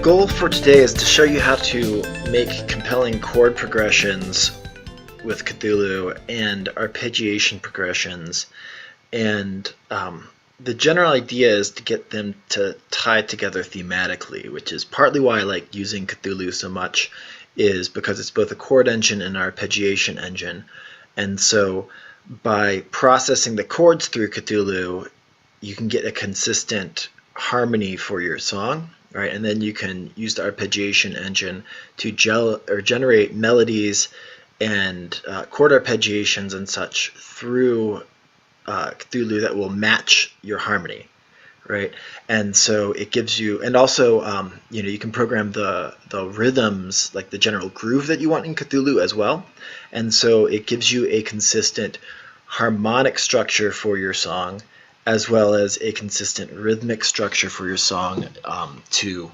goal for today is to show you how to make compelling chord progressions with Cthulhu and arpeggiation progressions, and the general idea is to get them to tie together thematically, which is partly why I like using Cthulhu so much, is because it's both a chord engine and an arpeggiation engine. And so by processing the chords through Cthulhu, you can get a consistent harmony for your song, right? And then you can use the arpeggiation engine to generate melodies and chord arpeggiations and such through Cthulhu that will match your harmony, right? And so it gives you, and also you can program the rhythms, like the general groove that you want in Cthulhu as well. And so it gives you a consistent harmonic structure for your song, as well as a consistent rhythmic structure for your song to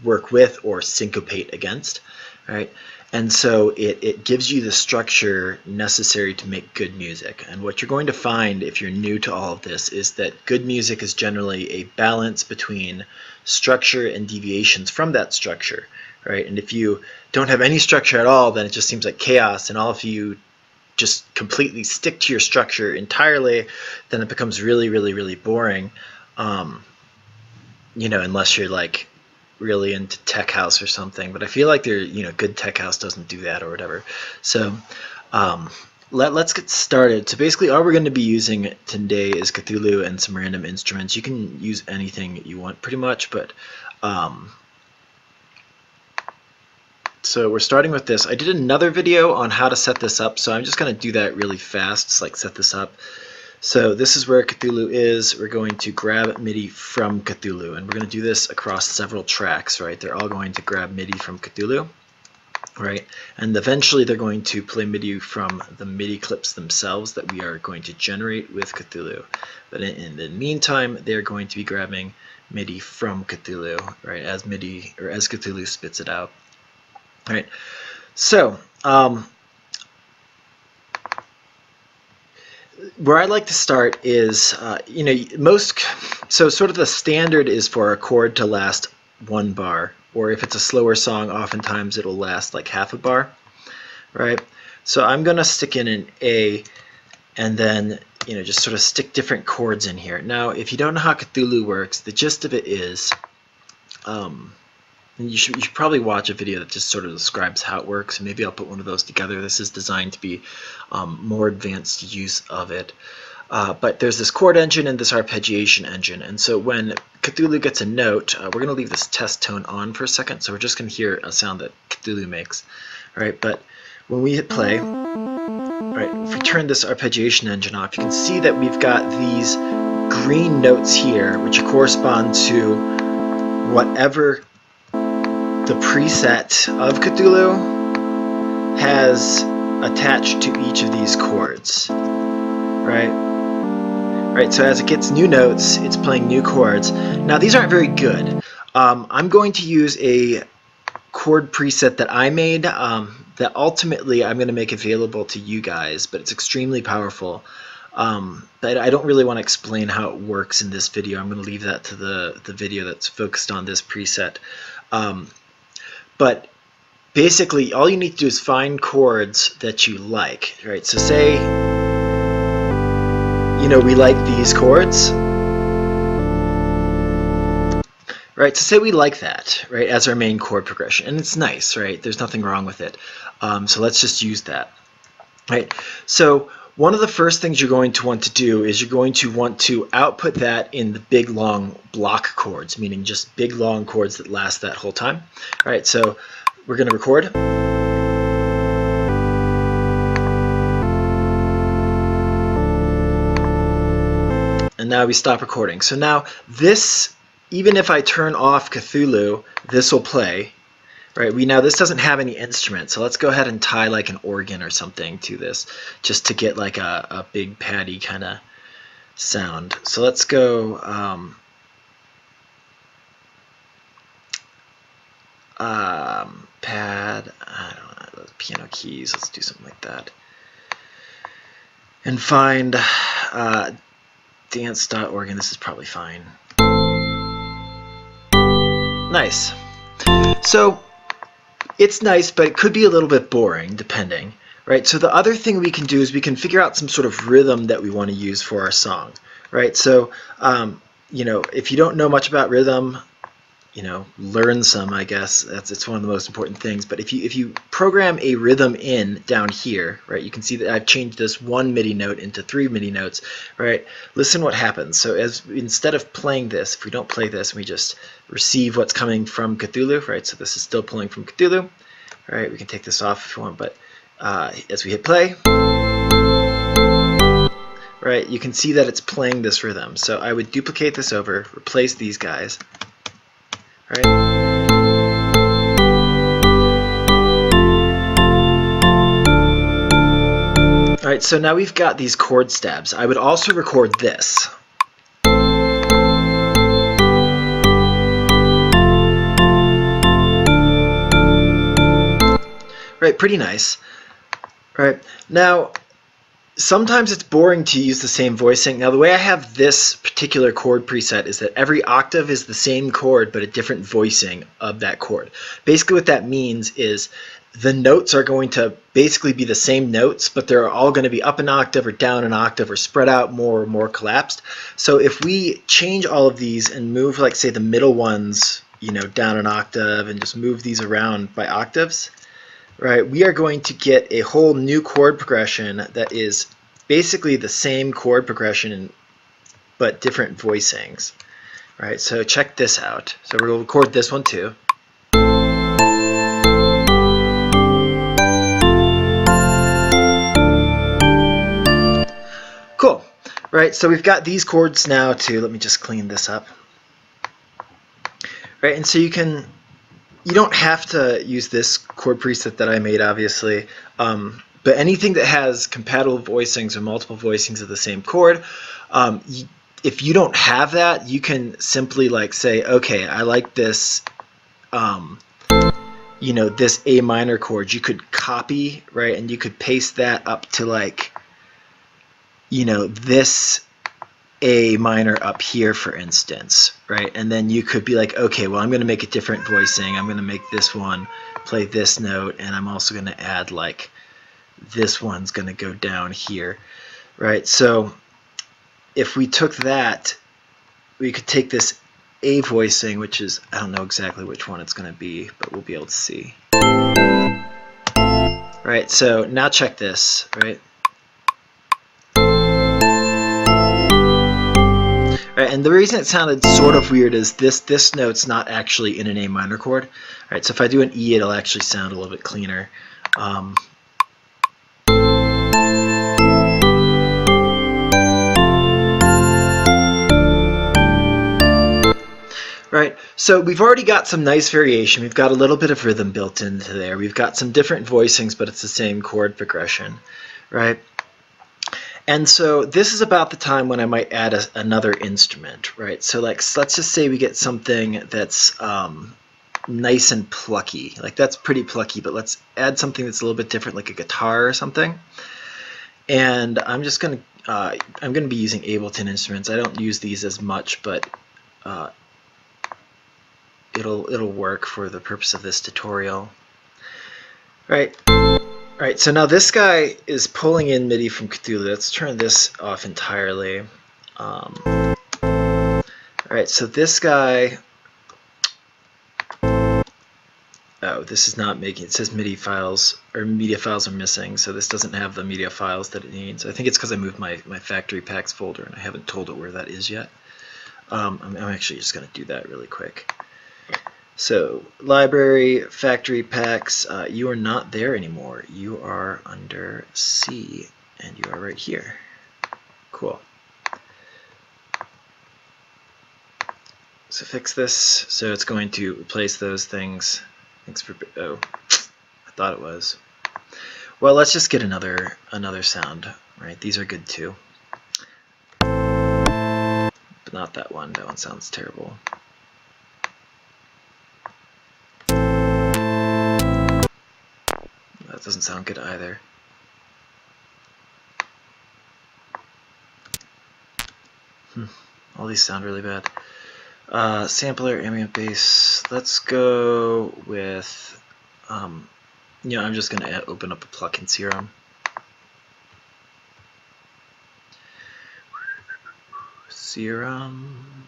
work with or syncopate against, right? And so it gives you the structure necessary to make good music. And what you're going to find if you're new to all of this is that good music is generally a balance between structure and deviations from that structure, right? And if you don't have any structure at all, then it just seems like chaos, and all of you just completely stick to your structure entirely, then it becomes really, really, really boring, unless you're like really into tech house or something. But I feel like good tech house doesn't do that or whatever. So let's get started. So basically all we're going to be using today is Cthulhu and some random instruments. You can use anything you want pretty much, but so we're starting with this. I did another video on how to set this up, so I'm just going to do that really fast, just like set this up. So this is where Cthulhu is. We're going to grab MIDI from Cthulhu, and we're going to do this across several tracks, right? They're all going to grab MIDI from Cthulhu, right? And eventually they're going to play MIDI from the MIDI clips themselves that we are going to generate with Cthulhu. But in the meantime, they're going to be grabbing MIDI from Cthulhu, right? As Cthulhu spits it out. All right. So where I like to start is, so sort of the standard is for a chord to last 1 bar, or if it's a slower song, oftentimes it'll last like half a bar, right? So I'm going to stick in an A, and then, just sort of stick different chords in here. Now, if you don't know how Cthulhu works, the gist of it is, you should probably watch a video that just sort of describes how it works, and maybe I'll put one of those together. This is designed to be more advanced use of it. But there's this chord engine and this arpeggiation engine, and so when Cthulhu gets a note, we're going to leave this test tone on for a second, so we're just going to hear a sound that Cthulhu makes. All right, but when we hit play, right, if we turn this arpeggiation engine off, you can see that we've got these green notes here, which correspond to whatever the preset of Cthulhu has attached to each of these chords, right? Right, so as it gets new notes, it's playing new chords. Now these aren't very good. I'm going to use a chord preset that I made that ultimately I'm going to make available to you guys, but it's extremely powerful. But I don't really want to explain how it works in this video. I'm going to leave that to the video that's focused on this preset. But basically, all you need to do is find chords that you like, right? So say, we like these chords, right? So say we like that, right, as our main chord progression, and it's nice, right? There's nothing wrong with it. So let's just use that, right? So one of the first things you're going to want to do is you're going to want to output that in the big, long block chords, meaning just big, long chords that last that whole time. All right, so we're going to record. And now we stop recording. So now this, even if I turn off Cthulhu, this will play. Right, this doesn't have any instrument, so let's go ahead and tie like an organ or something to this, just to get like a big paddy kind of sound. So let's go pad, I don't know, piano keys, let's do something like that. And find dance.organ, this is probably fine. Nice. So it's nice, but it could be a little bit boring, depending. Right? So the other thing we can do is we can figure out some sort of rhythm that we want to use for our song. Right? So, if you don't know much about rhythm, learn some, I guess. It's one of the most important things. But if you program a rhythm in down here, right, you can see that I've changed this one MIDI note into 3 MIDI notes, right? Listen what happens. So instead of playing this, if we don't play this, we just receive what's coming from Cthulhu, right? So this is still pulling from Cthulhu, right? We can take this off if you want, but as we hit play, right, you can see that it's playing this rhythm. So I would duplicate this over, replace these guys, right? All right, so now we've got these chord stabs. I would also record this. Right, pretty nice. All right, now sometimes it's boring to use the same voicing. Now the way I have this particular chord preset is that every octave is the same chord but a different voicing of that chord. Basically what that means is the notes are going to basically be the same notes, but they're all going to be up an octave or down an octave or spread out more or more collapsed. So if we change all of these and move, like, say, the middle ones, down an octave and just move these around by octaves, right, we are going to get a whole new chord progression that is basically the same chord progression but different voicings. Right, so check this out. So we'll record this one too. Cool. Right, so we've got these chords now too. Let me just clean this up. Right, and so you don't have to use this chord preset that I made, obviously, but anything that has compatible voicings or multiple voicings of the same chord, if you don't have that, you can simply say, okay, I like this, this A minor chord. You could copy, right, and you could paste that up to this A minor up here, for instance, right? And then you could be like, okay, well, I'm going to make a different voicing. I'm going to make this one play this note, and I'm also going to add this one's going to go down here, right? So if we took that, we could take this A voicing, which is, I don't know exactly which one it's going to be, but we'll be able to see. Right, so now check this, right? Right, and the reason it sounded sort of weird is this note's not actually in an A minor chord. Right, so if I do an E, it'll actually sound a little bit cleaner. Right, so we've already got some nice variation. We've got a little bit of rhythm built into there. We've got some different voicings, but it's the same chord progression, right? And so this is about the time when I might add another instrument, right? So let's just say we get something that's nice and plucky. That's pretty plucky, but let's add something that's a little bit different, like a guitar or something. And I'm going to be using Ableton instruments. I don't use these as much, but it'll work for the purpose of this tutorial. Right. Alright, so now this guy is pulling in MIDI from Cthulhu. Let's turn this off entirely. Alright, so this guy... Oh, this is not making... It says MIDI files, or media files are missing, so this doesn't have the media files that it needs. I think it's because I moved my factory packs folder and I haven't told it where that is yet. I'm actually just going to do that really quick. So, library, factory packs, you are not there anymore. You are under C, and you are right here. Cool. So fix this. So it's going to replace those things. Thanks for, oh, I thought it was. Well, let's just get another sound, right? These are good too. But not that one. That one sounds terrible. That doesn't sound good either. All these sound really bad. Sampler, ambient bass. Let's go with, I'm just going to open up a plugin serum. Serum.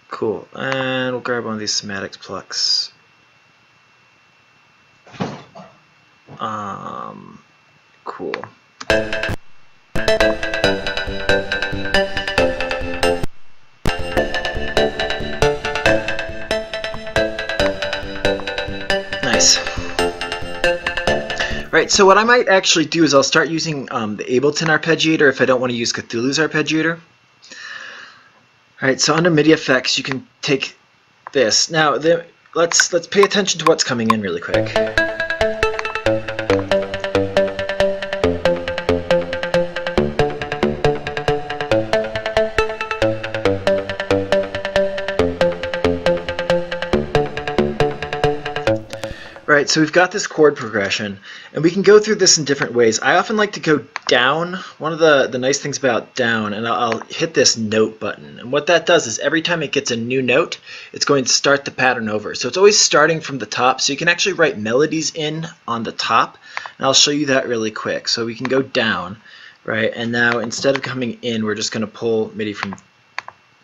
Cool. And we'll grab one of these somatics plucks. Cool. Nice. Right, so what I might actually do is I'll start using the Ableton arpeggiator if I don't want to use Cthulhu's arpeggiator. Alright, so under MIDI effects you can take this. Now let's pay attention to what's coming in really quick. Right, so we've got this chord progression, and we can go through this in different ways. I often like to go down. One of the nice things about down, and I'll hit this note button, and what that does is every time it gets a new note, it's going to start the pattern over. So it's always starting from the top, so you can actually write melodies in on the top, and I'll show you that really quick. So we can go down, right, and now instead of coming in, we're just going to pull MIDI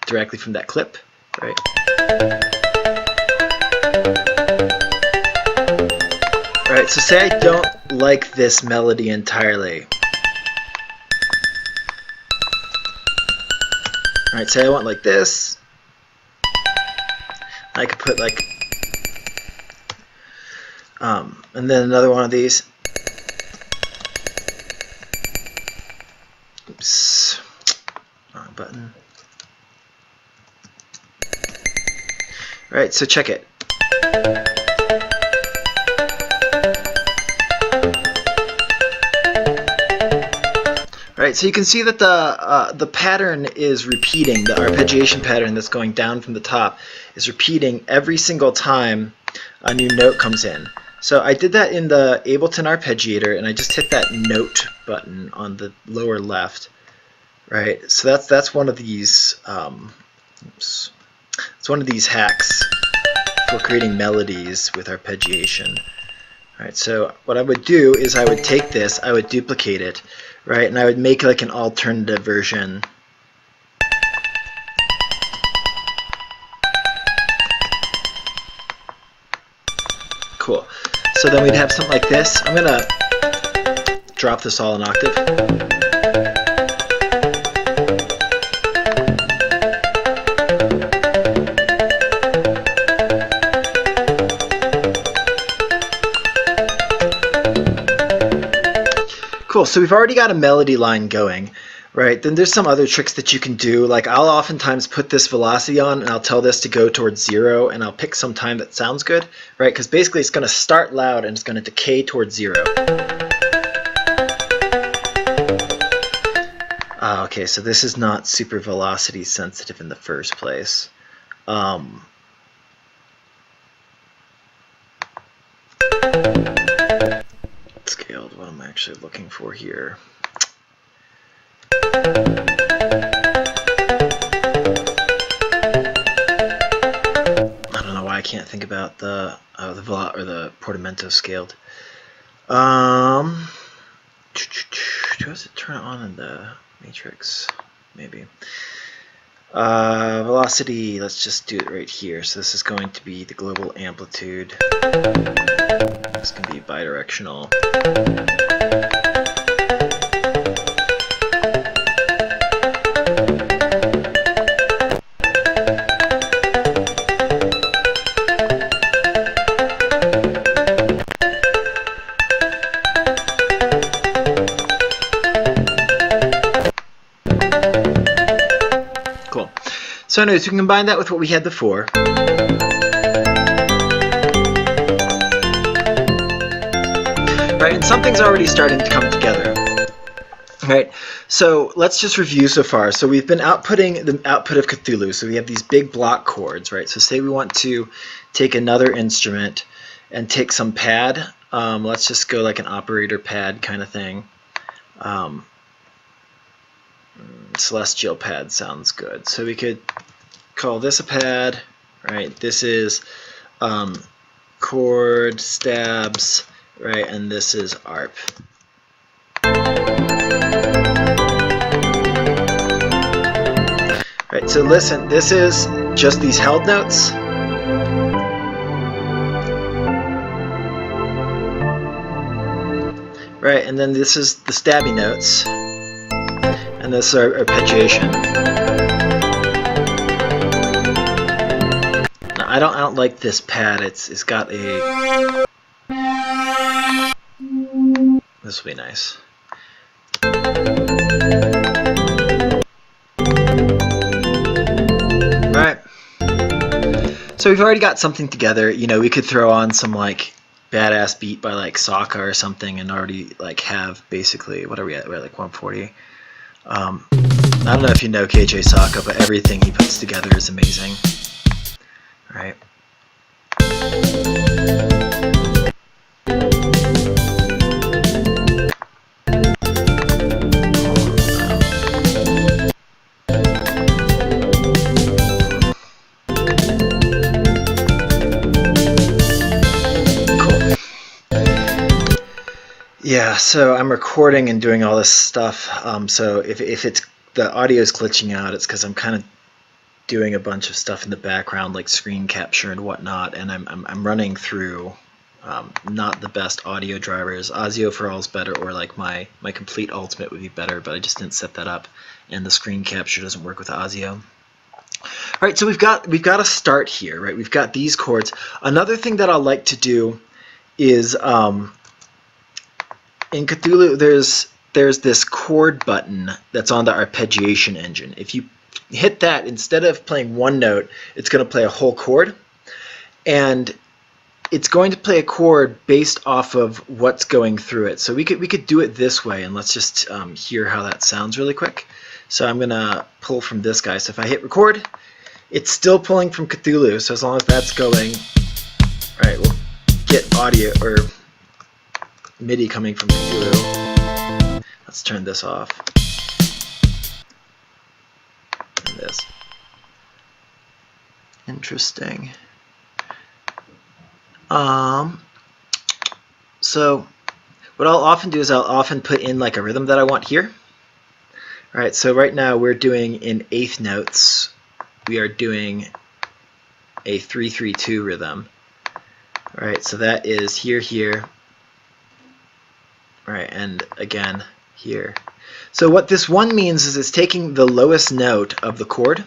directly from that clip, right. Alright, so say I don't like this melody entirely. Alright, say I want like this. I could put like, and then another one of these. Oops, wrong button. Alright, so check it. Right, so you can see that the pattern is repeating. The arpeggiation pattern that's going down from the top is repeating every single time a new note comes in. So I did that in the Ableton arpeggiator, and I just hit that note button on the lower left. Right, so that's one of these. It's one of these hacks for creating melodies with arpeggiation. Alright, so what I would do is I would take this, I would duplicate it, right, and I would make like an alternative version. Cool. So then we'd have something like this. I'm going to drop this all an octave. Cool, so we've already got a melody line going, right? Then there's some other tricks that you can do. Like I'll oftentimes put this velocity on and I'll tell this to go towards 0, and I'll pick some time that sounds good, right? Because basically it's going to start loud and it's going to decay towards 0. Okay, so this is not super velocity sensitive in the first place. Scaled, what am I actually looking for here? I don't know why I can't think about the portamento scaled. Do I have to turn it on in the matrix? Maybe. Velocity, let's just do it right here. So this is going to be the global amplitude. It's going to be bidirectional. Cool. So anyways, we can combine that with what we had before. Right, and something's already starting to come together. Right, so let's just review so far. So we've been outputting the output of Cthulhu. So we have these big block chords, right? So say we want to take another instrument and take some pad Let's just go like an operator pad kind of thing. Celestial pad sounds good. So we could call this a pad, right? This is chord stabs, right? And this is ARP. Right, so listen, this is just these held notes. Right, and then this is the stabby notes. And this is our arpeggiation. Now, I don't like this pad. It's got a. This will be nice. Right. So we've already got something together. You know, we could throw on some like badass beat by like Sokka or something and already like have basically, what are we at? We're at like 140. I don't know if you know KJ Sokka, but everything he puts together is amazing. Right. Yeah, so I'm recording and doing all this stuff. So if it's the audio is glitching out, it's because I'm kind of doing a bunch of stuff in the background, like screen capture and whatnot, and I'm running through not the best audio drivers. Audio for All is better, or like my complete ultimate would be better, but I just didn't set that up, and the screen capture doesn't work with Audio. All right, so we've got a start here, right? We've got these chords. Another thing that I like to do is in Cthulhu, there's this chord button that's on the arpeggiation engine. If you hit that, instead of playing one note, it's going to play a whole chord, and it's going to play a chord based off of what's going through it. So we could do it this way, and let's just hear how that sounds really quick. So I'm going to pull from this guy. So if I hit record, it's still pulling from Cthulhu. So as long as that's going, all right, we'll get audio or MIDI coming from Cthulhu. Let's turn this off. And this. Interesting. So what I'll often do is I'll often put in like a rhythm that I want here. All right, so right now we're doing in eighth notes. We are doing a 3-3-2 rhythm. All right, so that is here, here. Right, and again here. So what this one means is it's taking the lowest note of the chord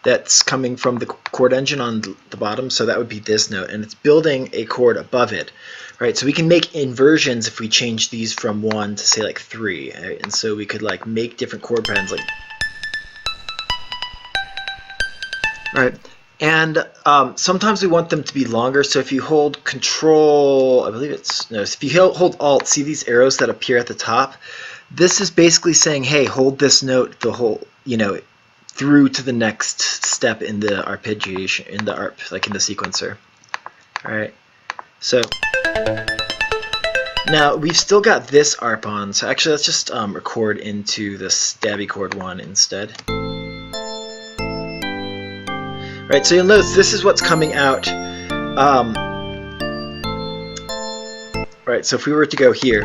that's coming from the chord engine on the bottom, so that would be this note, and it's building a chord above it. Right, so we can make inversions if we change these from 1 to say like 3, right? And so we could like make different chord patterns like. Right. And sometimes we want them to be longer, so if you hold Control, I believe it's, no, if you hold Alt, see these arrows that appear at the top? This is basically saying, hey, hold this note the whole, you know, through to the next step in the arpeggiation, in the arp, like in the sequencer. All right, so now we've still got this arp on, so actually let's just record into the stabby chord one instead. Right, so you'll notice this is what's coming out. Right, so if we were to go here.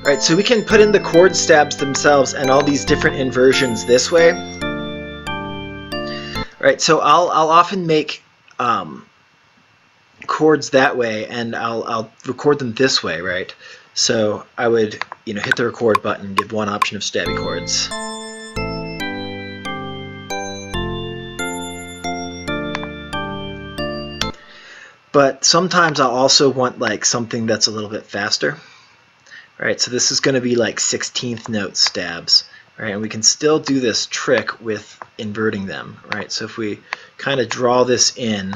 Right, so we can put in the chord stabs themselves and all these different inversions this way. Right, so I'll often make chords that way, and I'll record them this way, right? So I would, you know, hit the record button, give one option of stabby chords. But sometimes I'll also want like something that's a little bit faster. Right, so this is going to be like 16th note stabs. Right, and we can still do this trick with inverting them. Right, so if we kind of draw this in,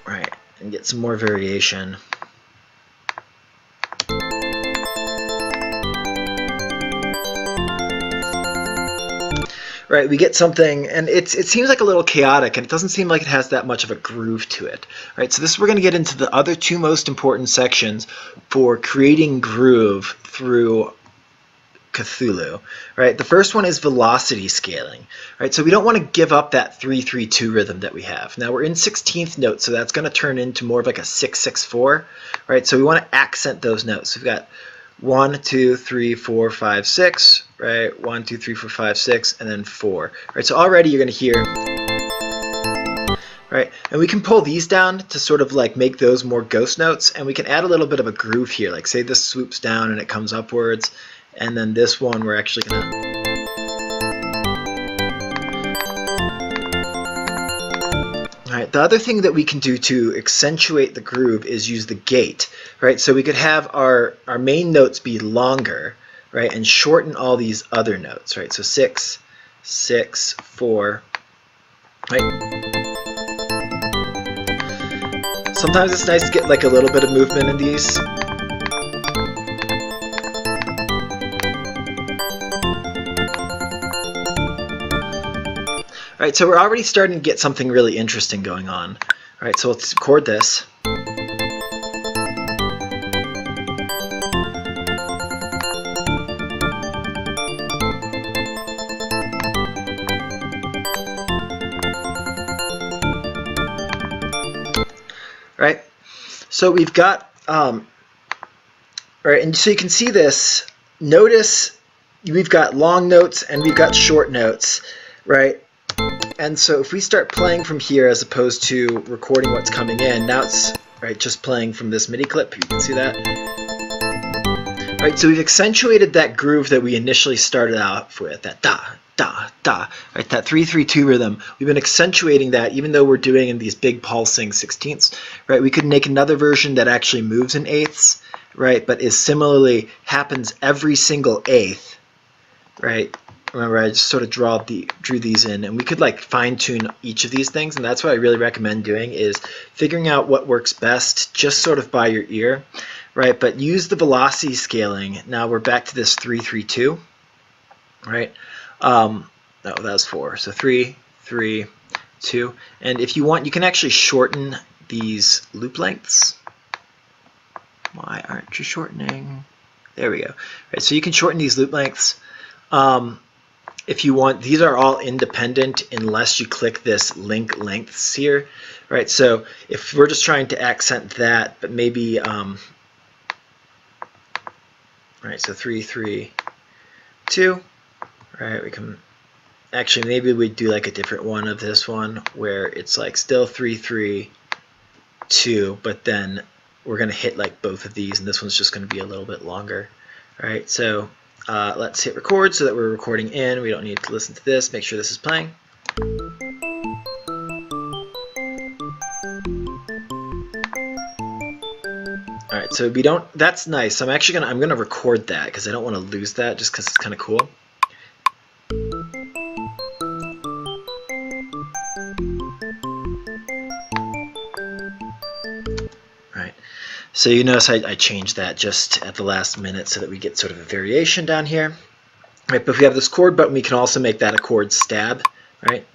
right, and get some more variation. right, we get something, and it seems like a little chaotic, and it doesn't seem like it has that much of a groove to it. Right, so this we're going to get into the other two most important sections for creating groove through Cthulhu. Right, the first one is velocity scaling. Right, so we don't want to give up that 3-3-2 rhythm that we have. Now we're in 16th notes, so that's going to turn into more of like a 6-6-4. Right, so we want to accent those notes. So we've got 1, 2, 3, 4, 5, 6, right? 1, 2, 3, 4, 5, 6, and then 4. Right, so already you're going to hear, right? And we can pull these down to sort of like make those more ghost notes, and we can add a little bit of a groove here. Like say this swoops down and it comes upwards, and then this one we're actually going to... Right, the other thing that we can do to accentuate the groove is use the gate, right? So we could have our main notes be longer, right, and shorten all these other notes, right? So 6, 6, 4, right? Sometimes it's nice to get like a little bit of movement in these. Right, so we're already starting to get something really interesting going on. All right, so let's chord this. Right, so we've got, right, and so you can see this. Notice we've got long notes and we've got short notes, right? And so if we start playing from here as opposed to recording what's coming in, now it's right just playing from this MIDI clip. You can see that. Right, so we've accentuated that groove that we initially started out with, that da, da, da, right, that 3-3-2 rhythm. We've been accentuating that even though we're doing in these big pulsing 16ths. Right, we could make another version that actually moves in eighths, right, but is similarly happens every single eighth, right? Remember, I just sort of drew these in, and we could like fine-tune each of these things, and that's what I really recommend doing, is figuring out what works best just sort of by your ear, right? But use the velocity scaling. Now we're back to this 3-3-2, right? No, that was 4. So 3, 3, 2. And if you want, you can actually shorten these loop lengths. Why aren't you shortening? There we go. Right, so you can shorten these loop lengths. If you want, these are all independent unless you click this link lengths here, right? So if we're just trying to accent that, but maybe, right, so 3, 3, 2, right? We can, actually maybe we do like a different one of this one where it's like still 3, 3, 2, but then we're going to hit like both of these, and this one's just going to be a little bit longer, right? So let's hit record so that we're recording in. We don't need to listen to this. Make sure this is playing. All right, so we don't. That's nice. I'm actually gonna record that because I don't want to lose that, just because it's kind of cool. So you notice I changed that just at the last minute so that we get sort of a variation down here. Right, but if we have this chord button, we can also make that a chord stab, right?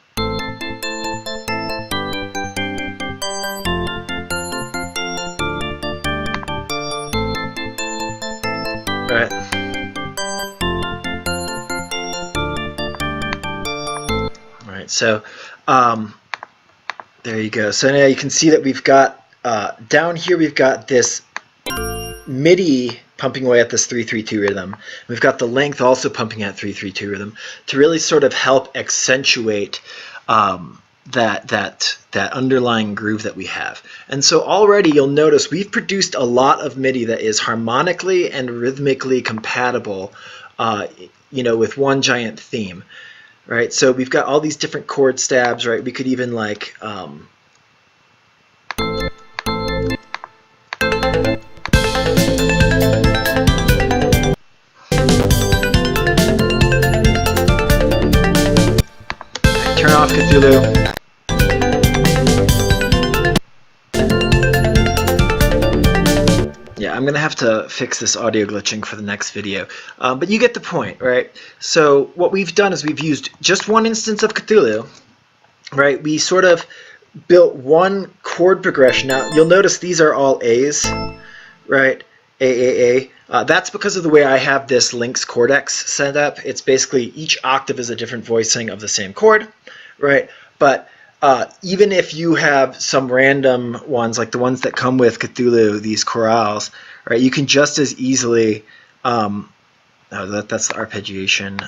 Right. Right, so there you go. So now you can see that we've got down here we've got this MIDI pumping away at this 3-3-2 rhythm. We've got the length also pumping at 3-3-2 rhythm to really sort of help accentuate that underlying groove that we have. And so already you'll notice we've produced a lot of MIDI that is harmonically and rhythmically compatible, you know, with one giant theme, right? So we've got all these different chord stabs, right? We could even like turn off Cthulhu. Yeah, I'm going to have to fix this audio glitching for the next video. But you get the point, right? So what we've done is we've used just one instance of Cthulhu, right? We sort of built one chord progression. Now, you'll notice these are all A's, right? A. That's because of the way I have this Lynx chordex set up. It's basically each octave is a different voicing of the same chord, right? But even if you have some random ones, like the ones that come with Cthulhu, these chorales, right, you can just as easily, that's the arpeggiation,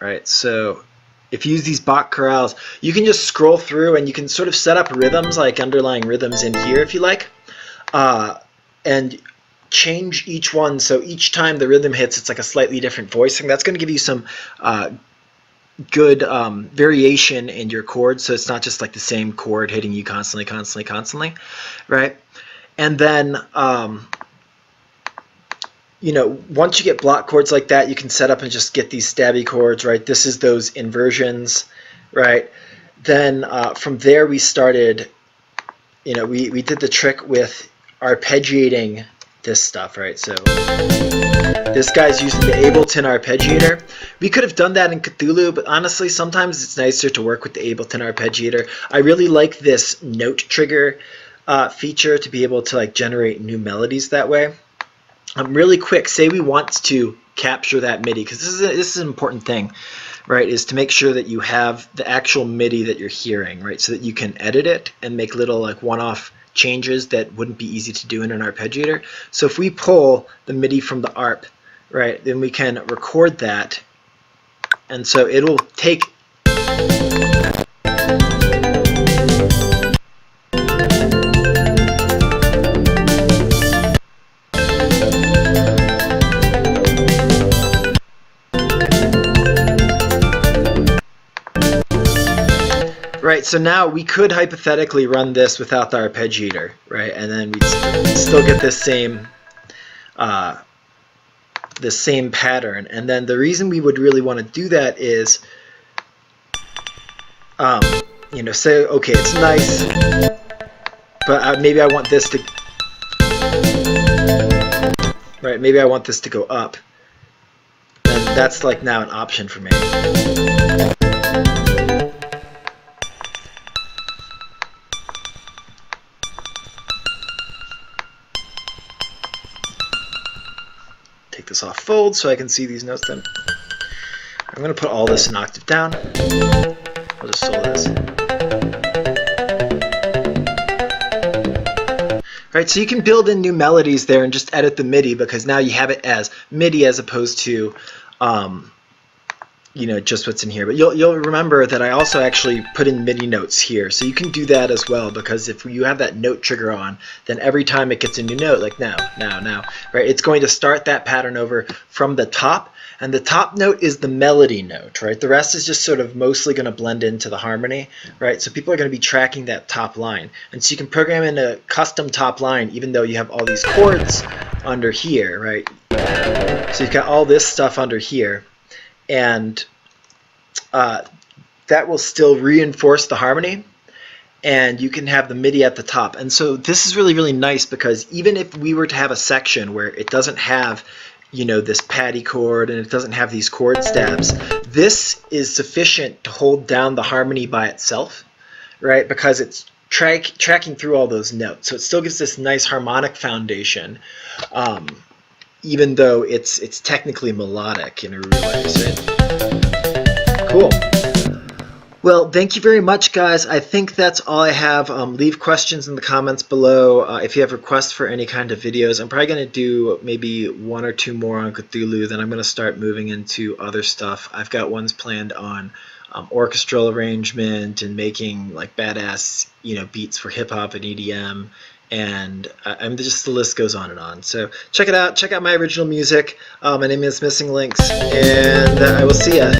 right? So if you use these Bach chorales, you can just scroll through and you can sort of set up rhythms, like underlying rhythms in here if you like, and change each one, so each time the rhythm hits, it's like a slightly different voicing. That's going to give you some good variation in your chords, so it's not just like the same chord hitting you constantly, right? And then, you know, once you get block chords like that, you can set up and just get these stabby chords, right? This is those inversions, right? Then from there we started, you know, we did the trick with arpeggiating this stuff, right? So this guy's using the Ableton arpeggiator. We could have done that in Cthulhu, but honestly, sometimes it's nicer to work with the Ableton arpeggiator. I really like this note trigger feature to be able to like generate new melodies that way. Really quick, say we want to capture that MIDI, because this is an important thing, right, is to make sure that you have the actual MIDI that you're hearing, right, so that you can edit it and make little like one-off changes that wouldn't be easy to do in an arpeggiator. So if we pull the MIDI from the arp, right, then we can record that, and so it'll take right, so now we could hypothetically run this without the arpeggiator, right, and then we'd still get this same pattern. And then the reason we would really want to do that is, you know, say, okay, it's nice, but maybe I want this to, right, maybe I want this to go up. And that's like now an option for me. Take this off fold so I can see these notes then. I'm going to put all this an octave down. I'll just solo this. Right, so you can build in new melodies there and just edit the MIDI, because now you have it as MIDI as opposed to you know, just what's in here. But you'll remember that I also actually put in MIDI notes here, so you can do that as well, because if you have that note trigger on, then every time it gets a new note, like now, right, it's going to start that pattern over from the top, and the top note is the melody note, right? The rest is just sort of mostly going to blend into the harmony, right? So people are going to be tracking that top line, and so you can program in a custom top line even though you have all these chords under here, right? So you've got all this stuff under here, and that will still reinforce the harmony, and you can have the MIDI at the top. And so this is really, really nice, because even if we were to have a section where it doesn't have, you know, this patty chord and it doesn't have these chord stabs, this is sufficient to hold down the harmony by itself, right? Because it's tracking through all those notes. So it still gives this nice harmonic foundation, even though it's technically melodic in a real way. So, cool. Well, thank you very much, guys. I think that's all I have. Leave questions in the comments below. If you have requests for any kind of videos, I'm probably going to do maybe one or two more on Cthulhu. Then I'm going to start moving into other stuff. I've got ones planned on orchestral arrangement and making like badass, you know, beats for hip hop and EDM, and just the list goes on and on. So check it out. Check out my original music. My name is Missing Lynx, and I will see ya.